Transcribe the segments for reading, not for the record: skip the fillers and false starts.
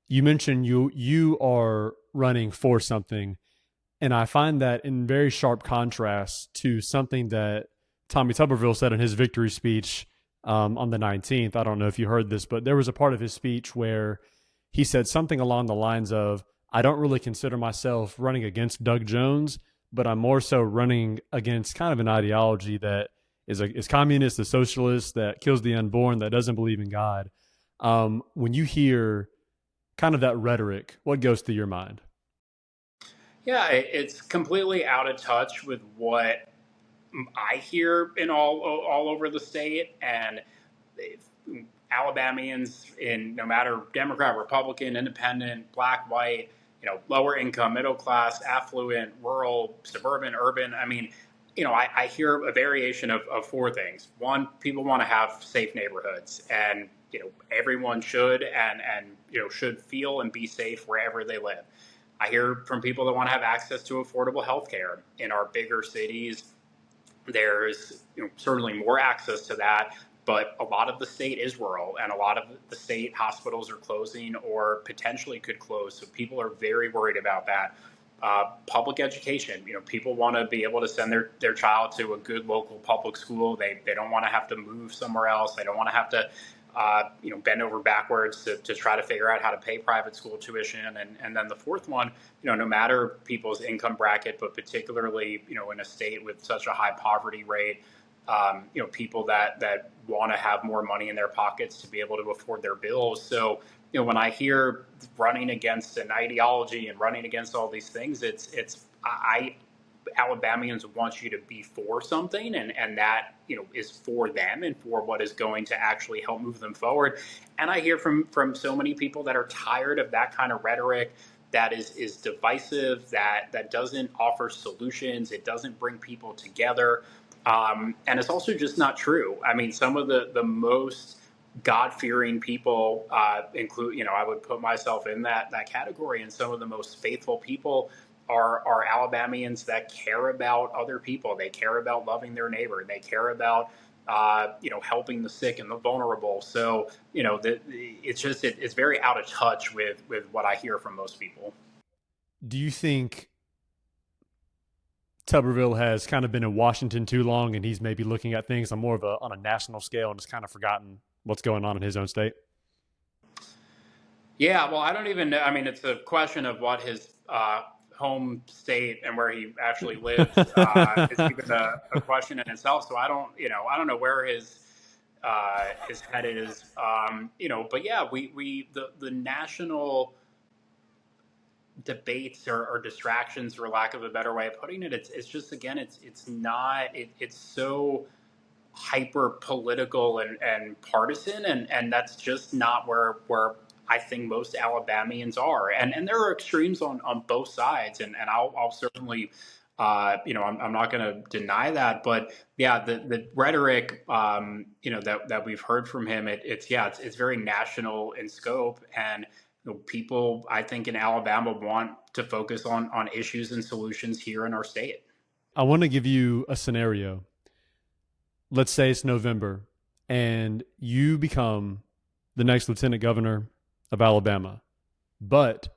you mentioned you are running for something, and I find that in very sharp contrast to something that Tommy Tuberville said in his victory speech on the 19th. I don't know if you heard this, but there was a part of his speech where he said something along the lines of, I don't really consider myself running against Doug Jones, but I'm more so running against kind of an ideology that is communist, a socialist, that kills the unborn, that doesn't believe in God. When you hear kind of that rhetoric, what goes through your mind? Yeah, it's completely out of touch with what I hear in all over the state, and Alabamians in no matter Democrat, Republican, Independent, Black, White, lower income, middle class, affluent, rural, suburban, urban. I mean, I hear a variation of four things. One, people want to have safe neighborhoods, and everyone should and should feel and be safe wherever they live. I hear from people that want to have access to affordable health care in our bigger cities. There's certainly more access to that, but a lot of the state is rural, and a lot of the state hospitals are closing or potentially could close. So people are very worried about that. Public education, people want to be able to send their child to a good local public school. They don't want to have to move somewhere else. They don't want to have to bend over backwards to try to figure out how to pay private school tuition. And then the fourth one, no matter people's income bracket, but particularly, in a state with such a high poverty rate, people that want to have more money in their pockets to be able to afford their bills. So, when I hear running against an ideology and running against all these things, I Alabamians want you to be for something, and that is for them and for what is going to actually help move them forward. And I hear from so many people that are tired of that kind of rhetoric that is divisive, that doesn't offer solutions, it doesn't bring people together, and it's also just not true. I mean, some of the most God-fearing people include, I would put myself in that category, and some of the most faithful people are Alabamians that care about other people. They care about loving their neighbor. They care about helping the sick and the vulnerable. So it's very out of touch with what I hear from most people. Do you think Tuberville has kind of been in Washington too long, and he's maybe looking at things on more of on a national scale and has kind of forgotten what's going on in his own state? Yeah, well, I don't even know. I mean, it's a question of what his home state and where he actually lives is even a question in itself. So I don't know where his head is. But yeah, the national debates or distractions, for lack of a better way of putting it, it's just again, it's not it's so hyper political and partisan, and that's just not where I think most Alabamians are, and there are extremes on both sides, and I'll certainly I'm not going to deny that, but yeah, the rhetoric that we've heard from him, it's very national in scope, and people I think in Alabama want to focus on issues and solutions here in our state. I want to give you a scenario. Let's say it's November and you become the next lieutenant governor of Alabama, but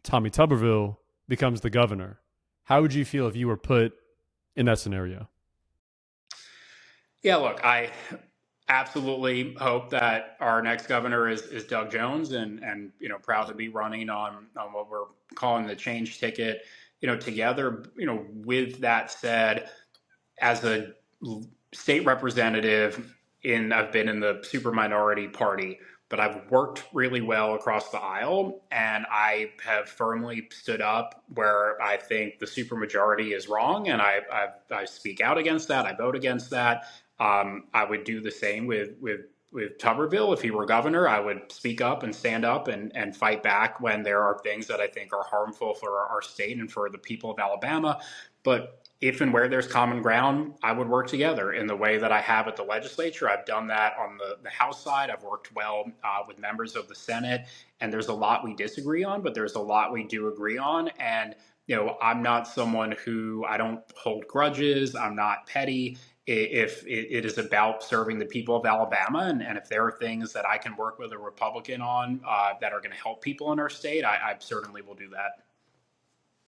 Tommy Tuberville becomes the governor. How would you feel if you were put in that scenario? Yeah, look, I absolutely hope that our next governor is Doug Jones, and proud to be running on what we're calling the change ticket, together. With that said, as a state representative, I've been in the super minority party, but I've worked really well across the aisle, and I have firmly stood up where I think the supermajority is wrong, and I speak out against that. I vote against that. I would do the same with Tuberville. If he were governor, I would speak up and stand up and fight back when there are things that I think are harmful for our state and for the people of Alabama. But if and where there's common ground, I would work together in the way that I have at the legislature. I've done that on the House side. I've worked well with members of the Senate, and there's a lot we disagree on, but there's a lot we do agree on. And I'm not someone I don't hold grudges. I'm not petty. if it is about serving the people of Alabama, and if there are things that I can work with a Republican on that are going to help people in our state, I certainly will do that.